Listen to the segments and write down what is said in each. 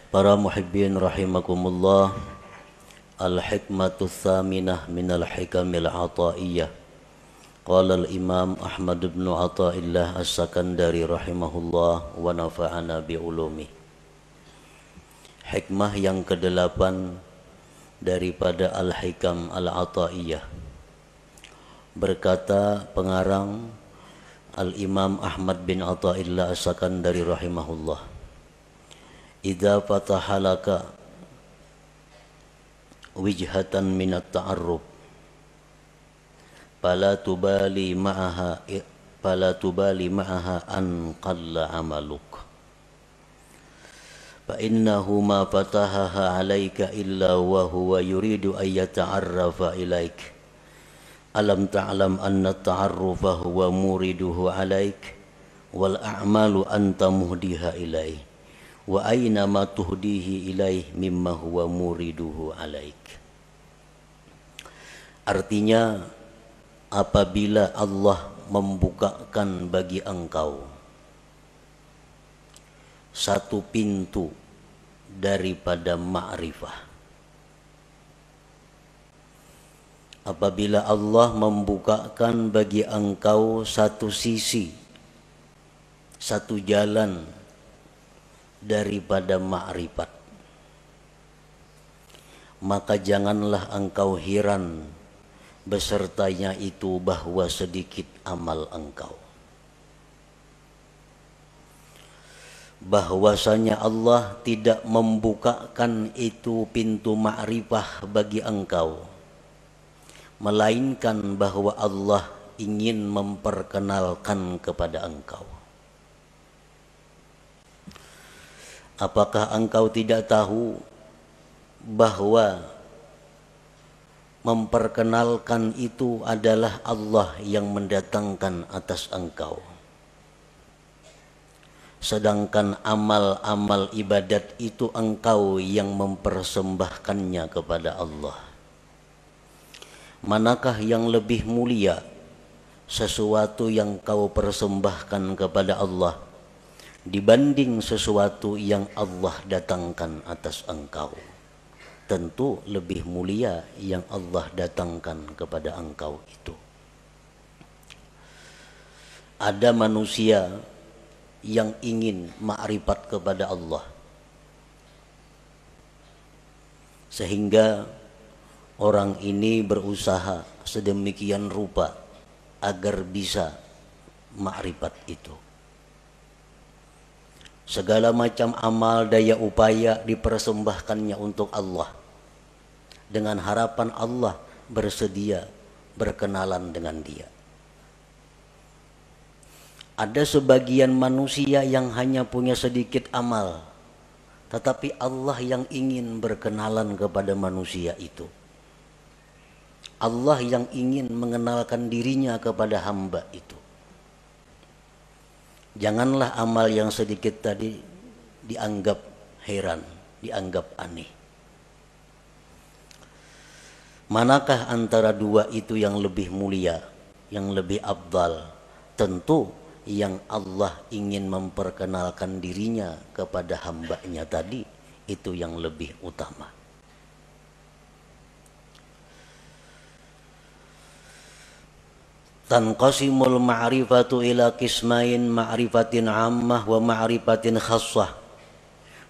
Para muhibbin rahimakumullah, al-hikmatu tsaminah minal hikamil ataiyah. Qala al-imam Ahmad bin Athaillah as-Sakandari rahimahullah wa nafa'ana bi'ulumi. Hikmah yang kedelapan daripada al-hikam al-ataiyah. Berkata pengarang al-imam Ahmad bin Athaillah as-Sakandari rahimahullah, idza fatahalaka wijhatan minat ta'arruf fala tubali ma'aha an qalla amaluk fa innahu ma fatahaha alayka illa wa huwa yuridu an yata'arrafa ilaik alam ta'lam anna at-ta'arrufa huwa muriduhu alayk wal a'malu anta muhdiha ilaih wa aina ma tuhdihi ilaih mimma huwa muriduhu alaik. Artinya, apabila Allah membukakan bagi engkau satu pintu daripada ma'rifah, apabila Allah membukakan bagi engkau satu sisi, satu jalan daripada ma'rifat, maka janganlah engkau heran besertanya itu bahwa sedikit amal engkau. Bahwasanya Allah tidak membukakan itu pintu ma'rifah bagi engkau, melainkan bahwa Allah ingin memperkenalkan kepada engkau. Apakah engkau tidak tahu bahwa memperkenalkan itu adalah Allah yang mendatangkan atas engkau? Sedangkan amal-amal ibadat itu engkau yang mempersembahkannya kepada Allah. Manakah yang lebih mulia, sesuatu yang kau persembahkan kepada Allah dibanding sesuatu yang Allah datangkan atas engkau? Tentu lebih mulia yang Allah datangkan kepada engkau itu. Ada manusia yang ingin ma'rifat kepada Allah, sehingga orang ini berusaha sedemikian rupa agar bisa ma'rifat itu. Segala macam amal daya upaya dipersembahkannya untuk Allah, dengan harapan Allah bersedia berkenalan dengan dia. Ada sebagian manusia yang hanya punya sedikit amal, tetapi Allah yang ingin berkenalan kepada manusia itu. Allah yang ingin mengenalkan dirinya kepada hamba itu. Janganlah amal yang sedikit tadi dianggap heran, dianggap aneh. Manakah antara dua itu yang lebih mulia, yang lebih afdal? Tentu yang Allah ingin memperkenalkan dirinya kepada hambanya tadi, itu yang lebih utama. Tanqasimul ma'rifatu ila qismain, ma'rifatin ammah wa ma'rifatin khassah.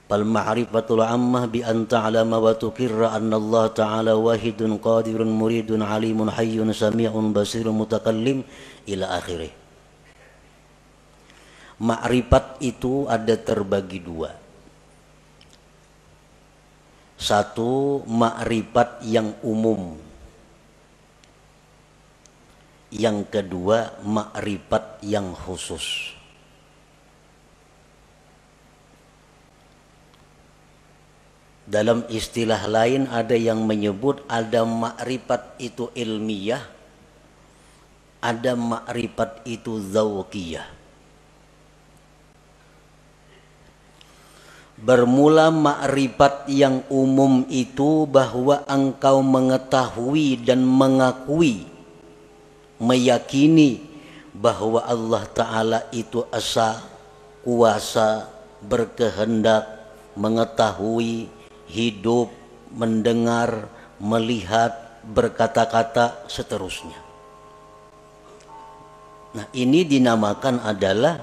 Fal ma'rifatul ammah bi an ta'lama wa tuqirra anna Allah ta'ala wahidun qadirun muridun alimun hayyun sami'un basirun mutakallim ila akhirih. Ma'rifat itu ada terbagi dua. Satu, ma'rifat yang umum. Yang kedua, ma'rifat yang khusus. Dalam istilah lain ada yang menyebut ada ma'rifat itu ilmiah, ada ma'rifat itu dzauqiyah. Bermula ma'rifat yang umum itu bahwa engkau mengetahui dan mengakui, meyakini bahwa Allah Ta'ala itu asa, kuasa, berkehendak, mengetahui, hidup, mendengar, melihat, berkata-kata, seterusnya. Nah, ini dinamakan adalah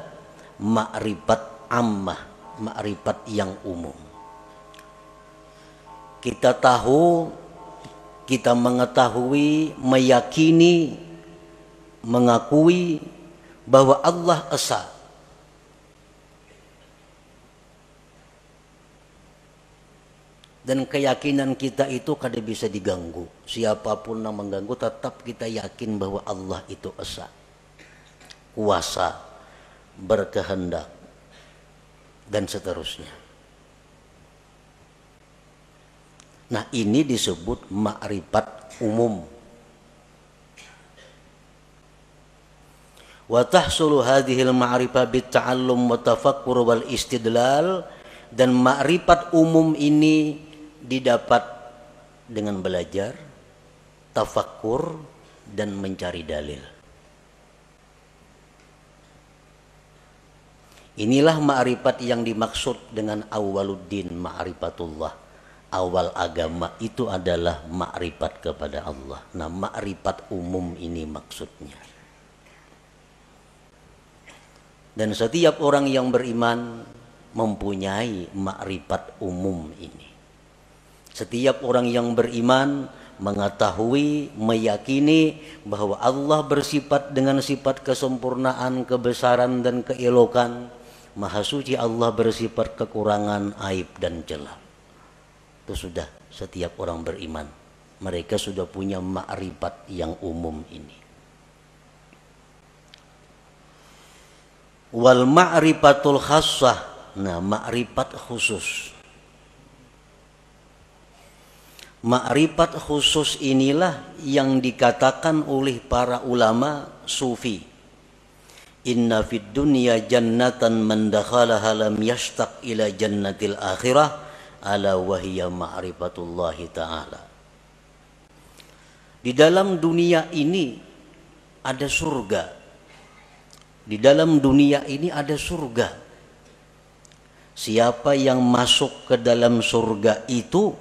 ma'rifat ammah, ma'rifat yang umum. Kita tahu, kita mengetahui, meyakini, mengakui bahwa Allah Esa. Dan keyakinan kita itu kada bisa diganggu. Siapapun yang mengganggu, tetap kita yakin bahwa Allah itu Esa, kuasa, berkehendak, dan seterusnya. Nah, ini disebut ma'rifat umum. Wa tahsulu hadhil ma'rifah bitta'allum wa tafakkur wal istidlal, dan ma'rifat umum ini didapat dengan belajar, tafakkur, dan mencari dalil. Inilah ma'rifat yang dimaksud dengan awwaluddin ma'rifatullah. Awal agama itu adalah ma'rifat kepada Allah. Nah, ma'rifat umum ini maksudnya. Dan setiap orang yang beriman mempunyai ma'rifat umum ini. Setiap orang yang beriman mengetahui, meyakini bahwa Allah bersifat dengan sifat kesempurnaan, kebesaran, dan keelokan. Maha suci Allah bersifat kekurangan, aib, dan celah. Itu sudah setiap orang beriman. Mereka sudah punya ma'rifat yang umum ini. Wal ma'rifatul khassah. Nah, ma'rifat khusus. Ma'rifat khusus inilah yang dikatakan oleh para ulama sufi. Inna fid dunya jannatan man dakhalaha lam yashtaq ila jannatil akhirah ala wahiyya ma'rifatullahi ta'ala. Di dalam dunia ini ada surga. Di dalam dunia ini ada surga. Siapa yang masuk ke dalam surga itu,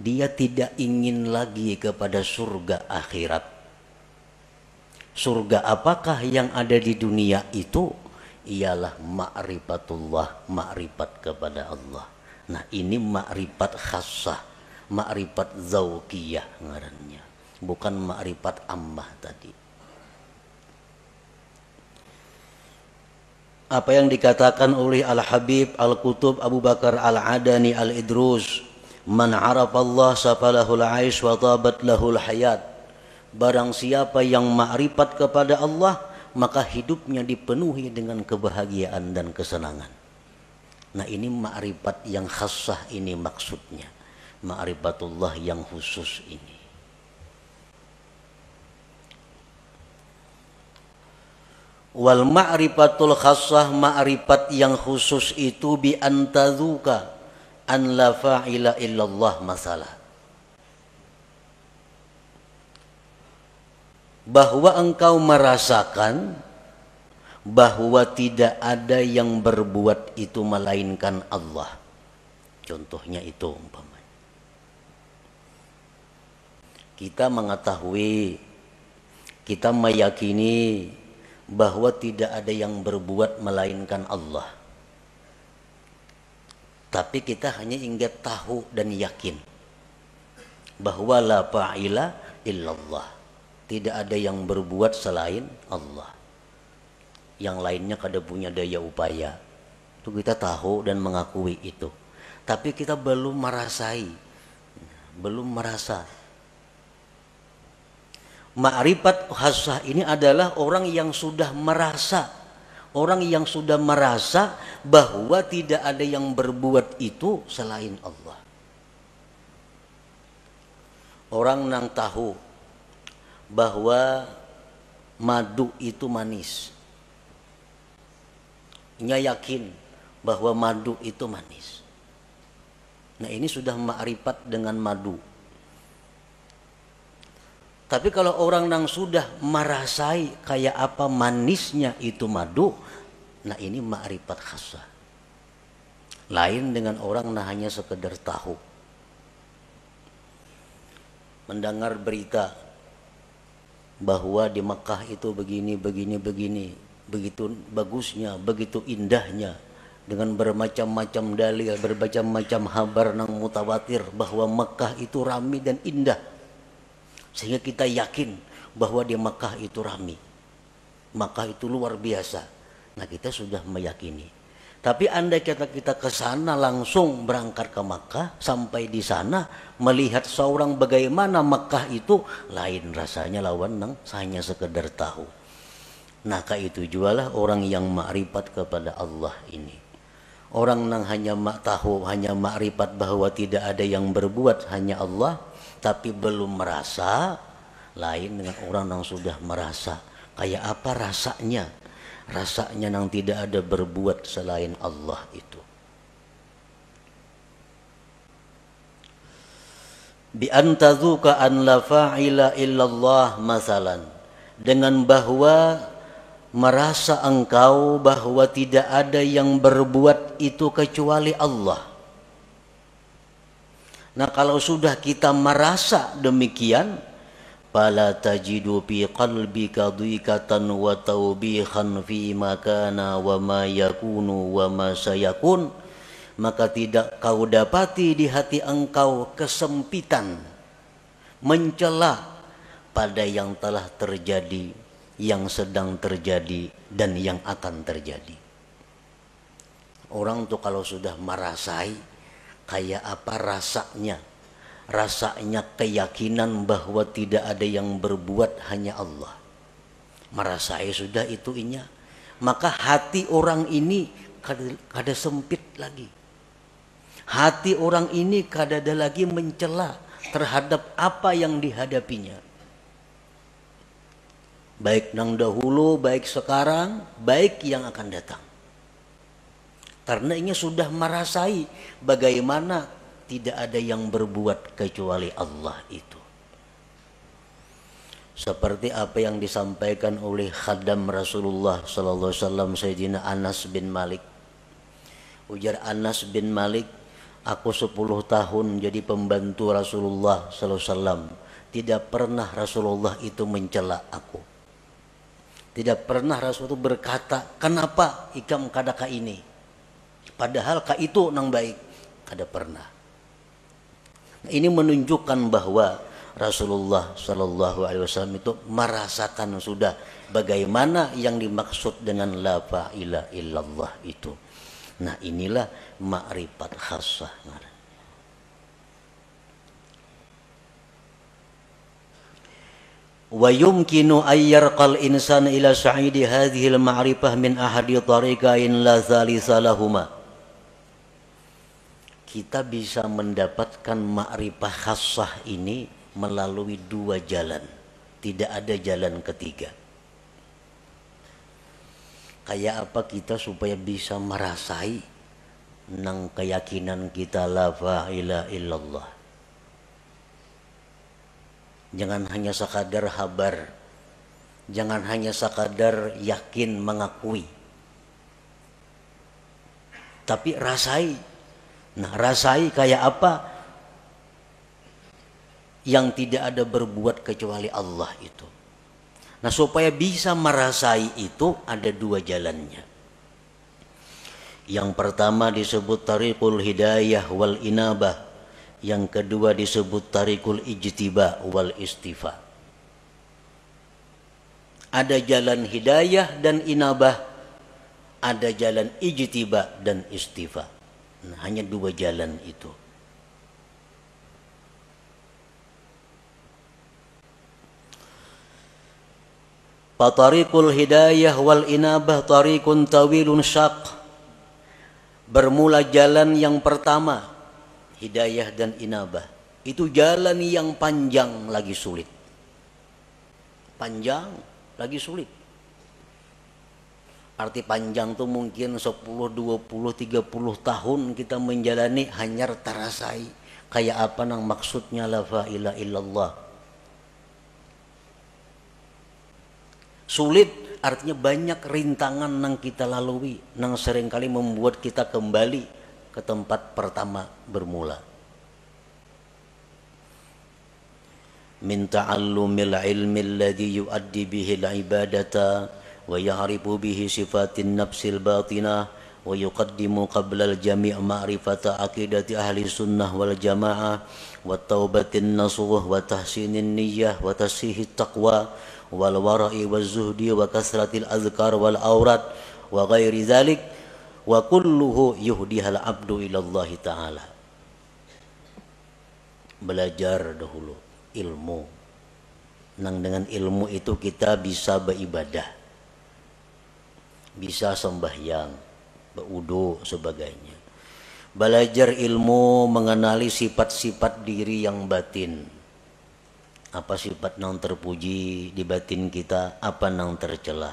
dia tidak ingin lagi kepada surga akhirat. Surga apakah yang ada di dunia itu? Ialah ma'rifatullah, ma'rifat kepada Allah. Nah, ini ma'rifat khassah, ma'rifat zauqiyah ngarannya, bukan ma'rifat ammah tadi. Apa yang dikatakan oleh Al-Habib Al-Qutub Abu Bakar Al-Adani Al-Idrus, man arafallah safalahul aish wa tabat lahul hayat. Barang siapa yang ma'rifat kepada Allah, maka hidupnya dipenuhi dengan kebahagiaan dan kesenangan. Nah, ini ma'rifat yang khassah ini maksudnya. Ma'rifatullah yang khusus ini. Wal ma'rifatul khassah, ma'rifat yang khusus itu bi antazuka an la fa'ila illallah masalah. Bahwa engkau merasakan bahwa tidak ada yang berbuat itu melainkan Allah. Contohnya itu umpamanya. Kita mengetahui, kita meyakini bahwa tidak ada yang berbuat melainkan Allah. Tapi kita hanya ingin tahu dan yakin bahwa la fa'ila illallah. Tidak ada yang berbuat selain Allah. Yang lainnya kada punya daya upaya. Itu kita tahu dan mengakui itu. Tapi kita belum merasai. Belum merasa. Ma'rifat khassah ini adalah orang yang sudah merasa. Orang yang sudah merasa bahwa tidak ada yang berbuat itu selain Allah. Orang yang tahu bahwa madu itu manis. Nya yakin bahwa madu itu manis. Nah, ini sudah ma'rifat dengan madu. Tapi kalau orang yang sudah merasai kayak apa manisnya itu madu, nah ini ma'rifat khassah. Lain dengan orang nah hanya sekedar tahu. Mendengar berita bahwa di Mekah itu begini, begitu bagusnya, begitu indahnya, dengan bermacam-macam dalil, bermacam-macam kabar nang mutawatir bahwa Mekah itu ramai dan indah, sehingga kita yakin bahwa di Mekah itu ramai, Mekah itu luar biasa. Nah, kita sudah meyakini. Tapi andai kita ke sana, langsung berangkat ke Makkah, sampai di sana melihat seorang bagaimana Makkah itu, lain rasanya lawan nang hanya sekedar tahu. Nah, itu jualah orang yang makrifat kepada Allah ini. Orang nang hanya tahu, hanya makrifat bahwa tidak ada yang berbuat hanya Allah, tapi belum merasa, lain dengan orang yang sudah merasa. Kayak apa rasanya? Rasanya nang tidak ada berbuat selain Allah itu. Bi antazuka an la fa'ila illallah masalan, dengan bahwa merasa engkau bahwa tidak ada yang berbuat itu kecuali Allah. Nah, kalau sudah kita merasa demikian, fala tajidu fi qalbika dhiqatan wa tawbihan fi ma kana wa ma yakunu wa ma sayakun, maka tidak kau dapati di hati engkau kesempitan, mencela pada yang telah terjadi, yang sedang terjadi, dan yang akan terjadi. Orang tuh kalau sudah merasai kayak apa rasanya, rasanya keyakinan bahwa tidak ada yang berbuat hanya Allah, merasai sudah itunya, maka hati orang ini kada sempit lagi. Hati orang ini kada ada lagi mencela terhadap apa yang dihadapinya, baik nang dahulu, baik sekarang, baik yang akan datang. Karena ini sudah merasai bagaimana tidak ada yang berbuat kecuali Allah itu. Seperti apa yang disampaikan oleh khadam Rasulullah sallallahu alaihi wasallam, Sayyidina Anas bin Malik. Ujar Anas bin Malik, aku 10 tahun jadi pembantu Rasulullah sallallahu alaihi wasallam, tidak pernah Rasulullah itu mencela aku. Tidak pernah Rasulullah itu berkata, kenapa ikam kadaka ini, padahal ka itu nang baik, kada pernah. Nah, ini menunjukkan bahwa Rasulullah Shallallahu Alaihi Wasallam itu merasakan sudah bagaimana yang dimaksud dengan la ilaha illallah itu. Nah, inilah makrifat khassah. Wa yumkinu ayyarqal insan ila sa'idi hadhihi al-ma'rifah min ahadi tariqain la thalitha lahuma. Kita bisa mendapatkan makrifah khassah ini melalui 2 jalan, tidak ada jalan ketiga. Kayak apa kita supaya bisa merasai nang keyakinan kita la ilaha illallah. Jangan hanya sekadar habar, jangan hanya sekadar yakin mengakui, tapi rasai. Nah, rasai kayak apa? Yang tidak ada berbuat kecuali Allah itu. Nah, supaya bisa merasai itu ada 2 jalannya. Yang pertama disebut tariqul hidayah wal inabah. Yang kedua disebut tariqul ijtiba wal istifa. Ada jalan hidayah dan inabah, ada jalan ijtiba dan istifa. Nah, hanya 2 jalan itu. Fatariqul hidayah wal inabah tariqun tawilun syaq. Bermula jalan yang pertama, hidayah dan inabah, itu jalan yang panjang lagi sulit. Panjang lagi sulit. Arti panjang tuh mungkin 10, 20, 30 tahun kita menjalani hanya terasai kayak apa nang maksudnya la ilaha illallah. Sulit artinya banyak rintangan nang kita lalui, nang seringkali membuat kita kembali ke tempat pertama bermula. Min ta'allumil ilmi alladhi yuaddi bihi al-ibadata wa ya'rifu bihi sifatin nafsil batinah wa yuqaddimu qabla al-jami' ma'rifata aqidati ahli sunnah wal jamaah wa taubatin nasuh wa tahsinin niyyah wa tasihit taqwa wal wara'i waz zuhdi wa kasratil azkar wal aurat wa ghairi dzalik wa kulluhu yuhdihal abdu ilallahi ta'ala. Belajar dahulu ilmu. Nang dengan ilmu itu kita bisa beribadah, bisa sembahyang, berwudu sebagainya. Belajar ilmu mengenali sifat-sifat diri yang batin. Apa sifat nang terpuji di batin kita, apa nang tercela.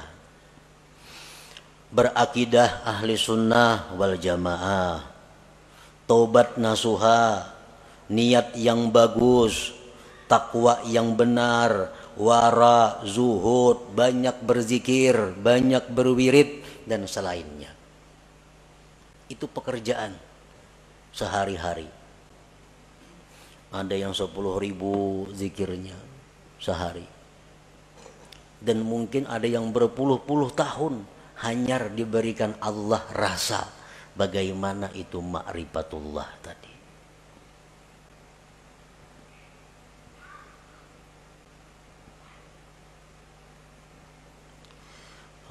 Berakidah ahli sunnah wal jamaah, taubat nasuha, niat yang bagus, takwa yang benar, wara, zuhud, banyak berzikir, banyak berwirid dan selainnya. Itu pekerjaan sehari-hari. Ada yang 10.000 zikirnya sehari, dan mungkin ada yang berpuluh-puluh tahun hanya diberikan Allah rasa bagaimana itu ma'rifatullah tadi.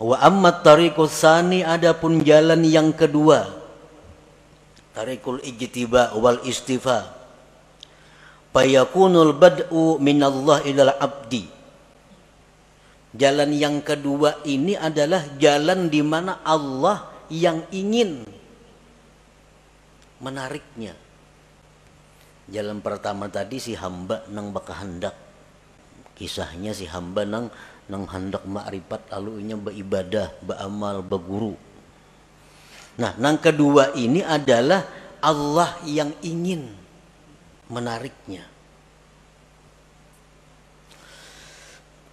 Wa ammat tariqus tsani, adapun jalan yang kedua, tariqul ijtiba wal istifa, fayakunul bad'u minallah ilal abdi. Jalan yang kedua ini adalah jalan di mana Allah yang ingin menariknya. Jalan pertama tadi si hamba nang baka hendak, kisahnya si hamba nang hendak ma'rifat lalu nya beribadah, beramal, berguru. Nah, nang kedua ini adalah Allah yang ingin menariknya.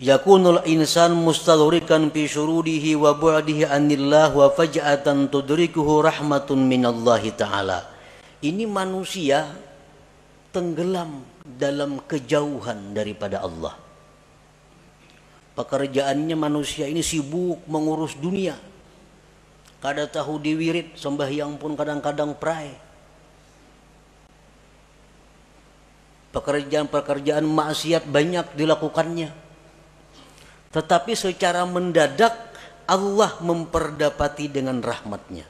Yakunul insan mustaghrikan fi syurudihi wa bu'dihi anillah wa faj'atan tudrikuhu rahmatun minallahi ta'ala. Ini manusia tenggelam dalam kejauhan daripada Allah. Pekerjaannya manusia ini sibuk mengurus dunia. Kada tahu diwirid, sembahyang pun kadang-kadang pray. Pekerjaan-pekerjaan maksiat banyak dilakukannya. Tetapi secara mendadak Allah memperdapati dengan rahmatnya.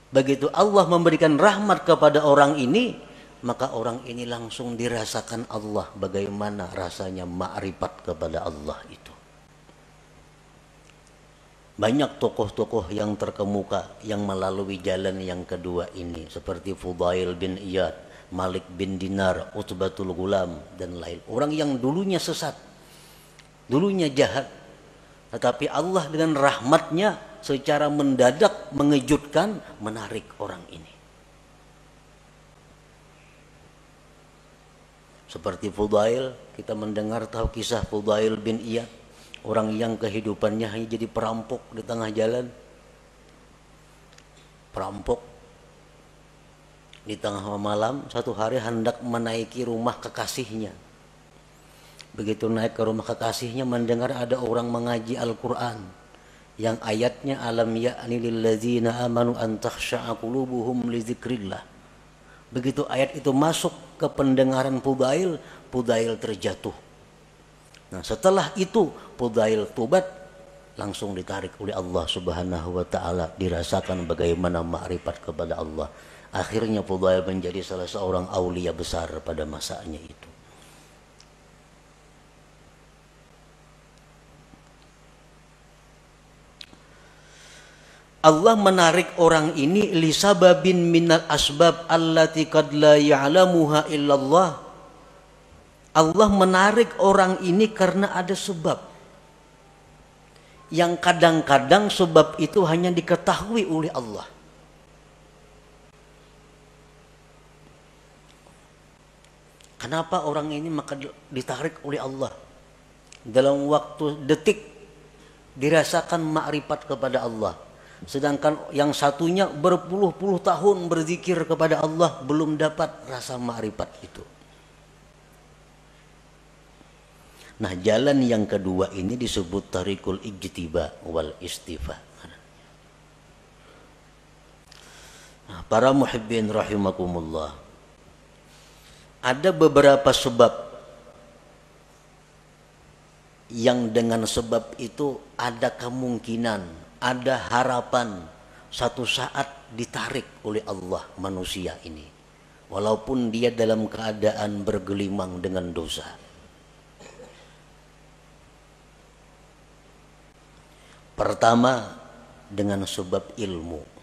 Begitu Allah memberikan rahmat kepada orang ini, maka orang ini langsung dirasakan Allah bagaimana rasanya ma'rifat kepada Allah itu. Banyak tokoh-tokoh yang terkemuka yang melalui jalan yang kedua ini, seperti Fudail bin Iyad, Malik bin Dinar, Utbatul Ghulam dan lain. Orang yang dulunya sesat, dulunya jahat, tetapi Allah dengan rahmatnya secara mendadak mengejutkan, menarik orang ini. Seperti Fudail, kita mendengar tahu kisah Fudail bin Iyad. Orang yang kehidupannya hanya jadi perampok di tengah jalan. Perampok. Di tengah malam, satu hari hendak menaiki rumah kekasihnya. Begitu naik ke rumah kekasihnya, mendengar ada orang mengaji Al-Quran. Yang ayatnya, alam ya'ni lilladzina amanu an takhsha'a qulubuhum li dzikrillah. Begitu ayat itu masuk ke pendengaran Fudail, Fudail terjatuh. Nah, setelah itu Fudail tobat, langsung ditarik oleh Allah Subhanahu wa taala, dirasakan bagaimana ma'rifat kepada Allah. Akhirnya Fudail menjadi salah seorang aulia besar pada masanya itu. Allah menarik orang ini lisababin minal asbab allati qad la ya'lamuha illallah. Allah menarik orang ini karena ada sebab yang kadang-kadang sebab itu hanya diketahui oleh Allah. Kenapa orang ini maka ditarik oleh Allah? dalam waktu detik dirasakan makrifat kepada Allah. Sedangkan yang satunya berpuluh-puluh tahun berzikir kepada Allah belum dapat rasa makrifat itu. Nah, jalan yang kedua ini disebut tarikul ijtiba wal istifa. Nah, para muhibbin rahimakumullah, ada beberapa sebab yang dengan sebab itu ada kemungkinan, ada harapan satu saat ditarik oleh Allah manusia ini, walaupun dia dalam keadaan bergelimang dengan dosa. Pertama, dengan sebab ilmu.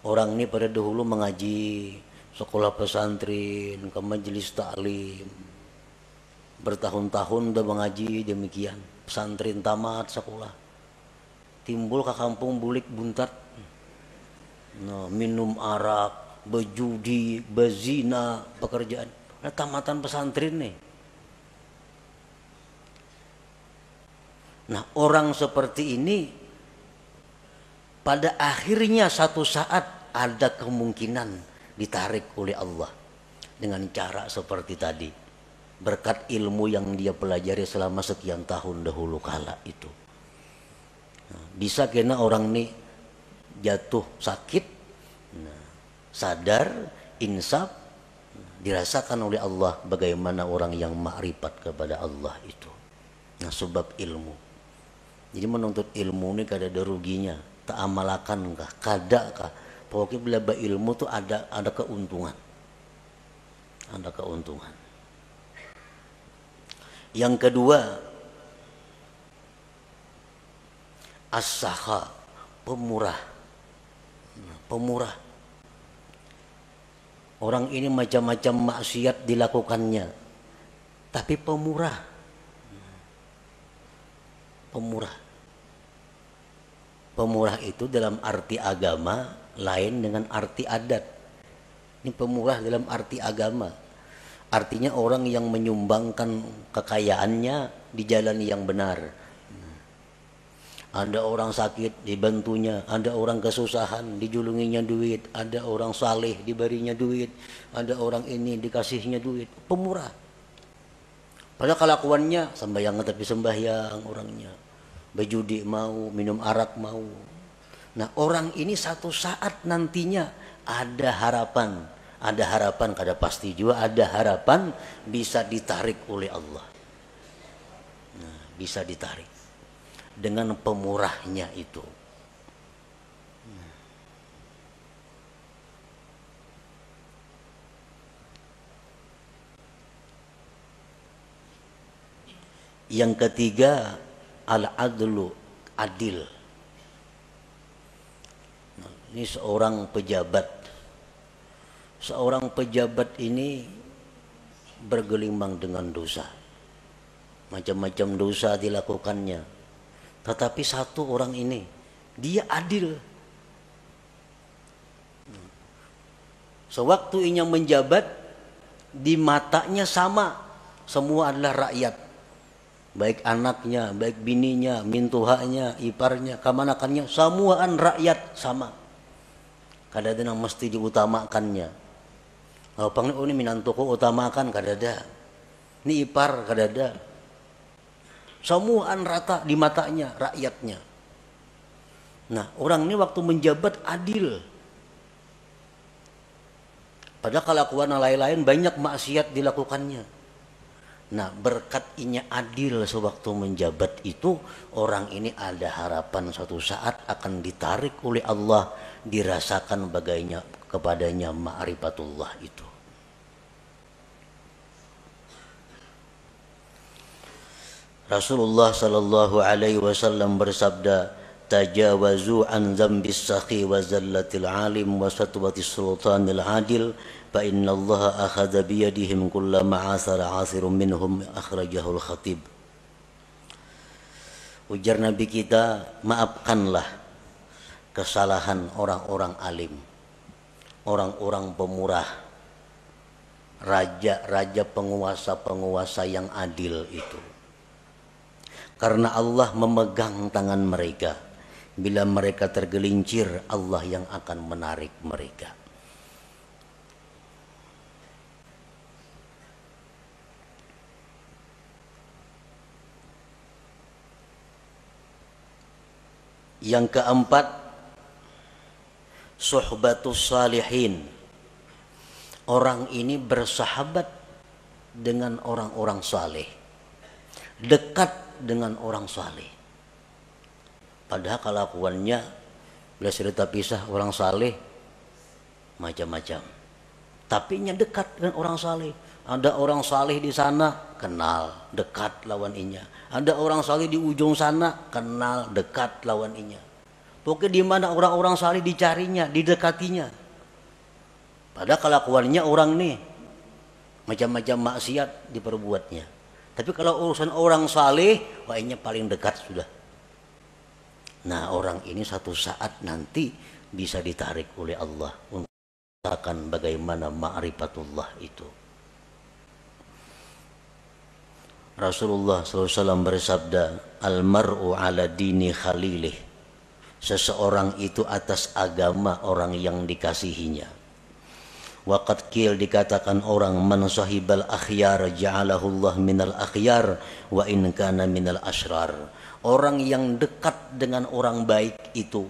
Orang ini pada dahulu mengaji sekolah pesantren, ke majelis taklim, bertahun-tahun udah mengaji demikian, pesantren tamat sekolah, timbul ke kampung bulik buntat, nah, minum arak, berjudi, berzina, pekerjaan. Nah, tamatan pesantren nih. Nah, orang seperti ini pada akhirnya satu saat ada kemungkinan ditarik oleh Allah dengan cara seperti tadi, berkat ilmu yang dia pelajari selama sekian tahun dahulu kala itu. Nah, bisa kena orang ini jatuh sakit, nah, sadar, insaf, dirasakan oleh Allah bagaimana orang yang makrifat kepada Allah itu. Nah, sebab ilmu. Jadi menuntut ilmu ini kada ada ruginya, tak amalakan kah, kada kah. Pokoknya bila ilmu tuh ada keuntungan. Ada keuntungan. Yang kedua, as-sakha, pemurah. Pemurah. Orang ini macam-macam maksiat dilakukannya, tapi pemurah. Pemurah. Pemurah itu dalam arti agama lain dengan arti adat. Ini pemurah dalam arti agama. Artinya orang yang menyumbangkan kekayaannya di jalan yang benar. Ada orang sakit dibantunya, ada orang kesusahan dijulunginya duit, ada orang saleh diberinya duit, ada orang ini dikasihnya duit. Pemurah. Padahal kelakuannya sembahyang tapi sembahyang orangnya. Berjudi mau, minum arak mau. Nah, orang ini satu saat nantinya ada harapan kada pasti juga ada harapan bisa ditarik oleh Allah. Nah, bisa ditarik dengan pemurahnya itu. Yang ketiga, al-adlu, adil. Nah, ini seorang pejabat. Seorang pejabat ini bergelimang dengan dosa. Macam-macam dosa dilakukannya. Tetapi satu orang ini, dia adil. Sewaktu ia menjabat, di matanya sama. Semua adalah rakyat. Baik anaknya, baik bininya, mintuhanya, iparnya, kamanakannya, semuaan rakyat sama. Kada ada yang mesti diutamakannya. Kalau pang ini minantuku utamakan, kada ada. Ini ipar, kada ada. Semuaan rata di matanya, rakyatnya. Nah, orang ini waktu menjabat adil. Padahal kelakuan lain-lain banyak maksiat dilakukannya. Nah, berkat inya adil sewaktu menjabat itu, orang ini ada harapan suatu saat akan ditarik oleh Allah, dirasakan bagainya kepadanya ma'rifatullah itu. Rasulullah sallallahu alaihi wasallam bersabda, tajawazu an dzambis sakhi wa zallatil alim wa satwatis sultanil adil fa innallaha akhadha biyadihim kullama asara asirun minhum, akhrajahul khatib. Ujar Nabi kita, maafkanlah kesalahan orang-orang alim, orang-orang pemurah. raja-raja, penguasa-penguasa yang adil itu. Karena Allah memegang tangan mereka. Bila mereka tergelincir, Allah yang akan menarik mereka. Yang keempat, suhbatus salihin. Orang ini bersahabat dengan orang-orang saleh, dekat dengan orang saleh. Padahal kelakuannya bila cerita pisah orang saleh macam-macam, tapi nya dekat dengan orang saleh. Ada orang saleh di sana, kenal, dekat lawan inya. Ada orang saleh di ujung sana, kenal, dekat lawan inya. Pokoknya di mana orang-orang saleh dicarinya, didekatinya. Padahal kelakuannya orang nih macam-macam maksiat diperbuatnya. Tapi kalau urusan orang saleh, wahnya paling dekat sudah. Nah, orang ini satu saat nanti bisa ditarik oleh Allah untuk merasakan bagaimana ma'rifatullah itu. Rasulullah SAW bersabda, "Al-mar'u ala dini khalilih." Seseorang itu atas agama orang yang dikasihinya. Waqad qil, dikatakan orang, man sahibal akhyar ja'alahu Allah minal akhyar wa in kana minal asrar. Orang yang dekat dengan orang baik itu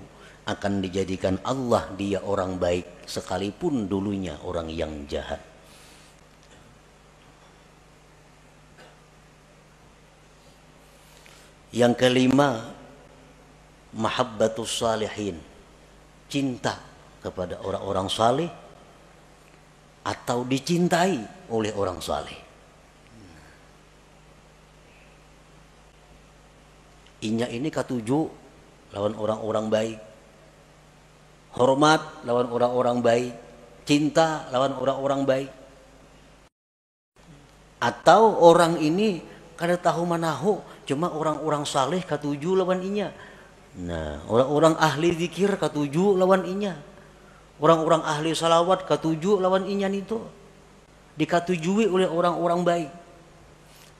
akan dijadikan Allah dia orang baik sekalipun dulunya orang yang jahat. Yang kelima, mahabbatus salihin. Cinta kepada orang-orang saleh atau dicintai oleh orang saleh. Inya ini katuju lawan orang-orang baik, hormat lawan orang-orang baik, cinta lawan orang-orang baik. Atau orang ini kada tahu manahu, cuma orang-orang saleh katuju lawan inya. Nah, orang-orang ahli zikir katuju lawan inya. Orang-orang ahli salawat katuju lawan inya itu. Dikatujui oleh orang-orang baik.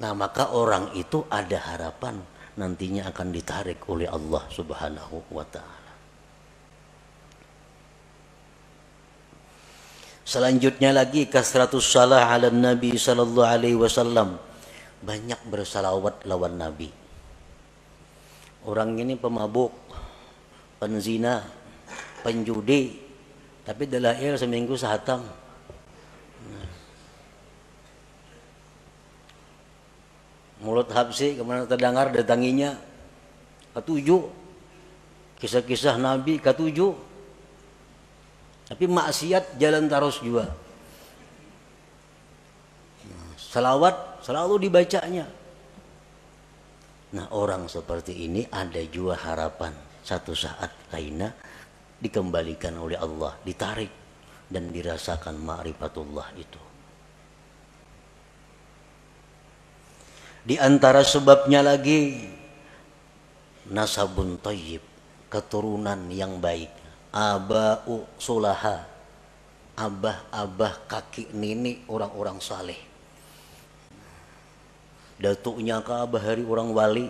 Nah, maka orang itu ada harapan nantinya akan ditarik oleh Allah Subhanahu wa ta'ala. Selanjutnya lagi, kasratus salah ala Nabi sallallahu alaihi wasallam. Banyak bersalawat lawan Nabi. Orang ini pemabuk, penzina, penjudi, tapi dalail seminggu sehatam. Mulut habsi kemana terdengar datanginya ketujuh. Kisah-kisah Nabi ketujuh. Tapi maksiat jalan terus juga. Salawat selalu dibacanya. Nah, orang seperti ini ada juga harapan satu saat kaina dikembalikan oleh Allah, ditarik dan dirasakan ma'rifatullah itu. Di antara sebabnya lagi nasabun thayyib, keturunan yang baik. Aba'u sulaha, abah-abah, kakek nenek orang-orang saleh. Datuknya ke abah hari orang wali.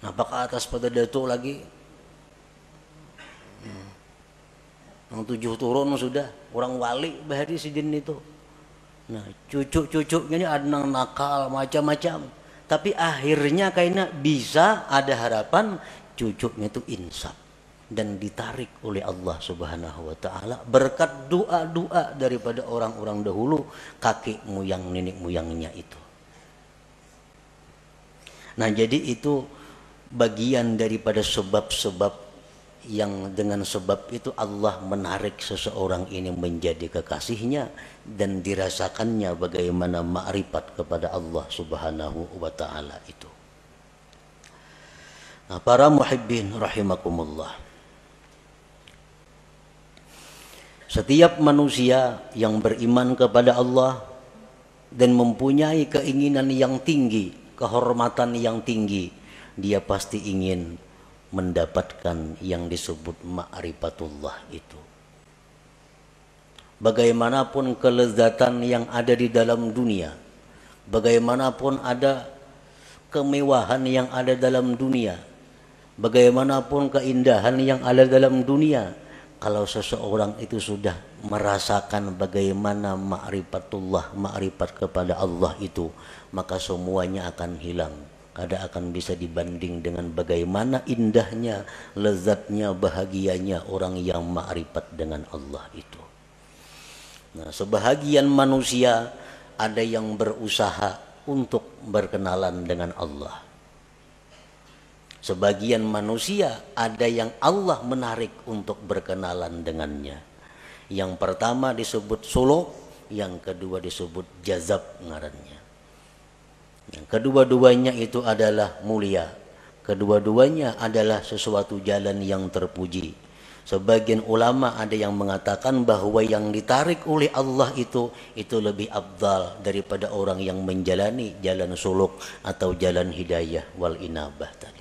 Nampak ke atas pada datuk lagi. Yang 7 turun sudah orang wali bahari sidin itu. Nah, cucuk-cucuknya ini ada yang nakal macam-macam. Tapi akhirnya kayaknya bisa ada harapan cucuknya itu insaf dan ditarik oleh Allah Subhanahu wa ta'ala berkat doa-doa daripada orang-orang dahulu, kakek moyang nenek moyangnya itu. Nah, jadi itu bagian daripada sebab-sebab yang dengan sebab itu Allah menarik seseorang ini menjadi kekasihnya dan dirasakannya bagaimana ma'rifat kepada Allah Subhanahu wa ta'ala itu. Nah, para muhibbin rahimakumullah, setiap manusia yang beriman kepada Allah dan mempunyai keinginan yang tinggi, kehormatan yang tinggi, dia pasti ingin mendapatkan yang disebut ma'rifatullah itu. Bagaimanapun kelezatan yang ada di dalam dunia, bagaimanapun ada kemewahan yang ada dalam dunia, bagaimanapun keindahan yang ada dalam dunia, kalau seseorang itu sudah merasakan bagaimana ma'rifatullah, ma'rifat kepada Allah itu, maka semuanya akan hilang. Kada akan bisa dibanding dengan bagaimana indahnya, lezatnya, bahagianya orang yang ma'rifat dengan Allah itu. Nah, sebahagian manusia ada yang berusaha untuk berkenalan dengan Allah. Sebagian manusia ada yang Allah menarik untuk berkenalan dengannya. Yang pertama disebut suluk, yang kedua disebut jazab ngarannya. Yang kedua-duanya itu adalah mulia. Kedua-duanya adalah sesuatu jalan yang terpuji. Sebagian ulama ada yang mengatakan bahwa yang ditarik oleh Allah itu lebih afdal daripada orang yang menjalani jalan suluk atau jalan hidayah wal inabah tadi.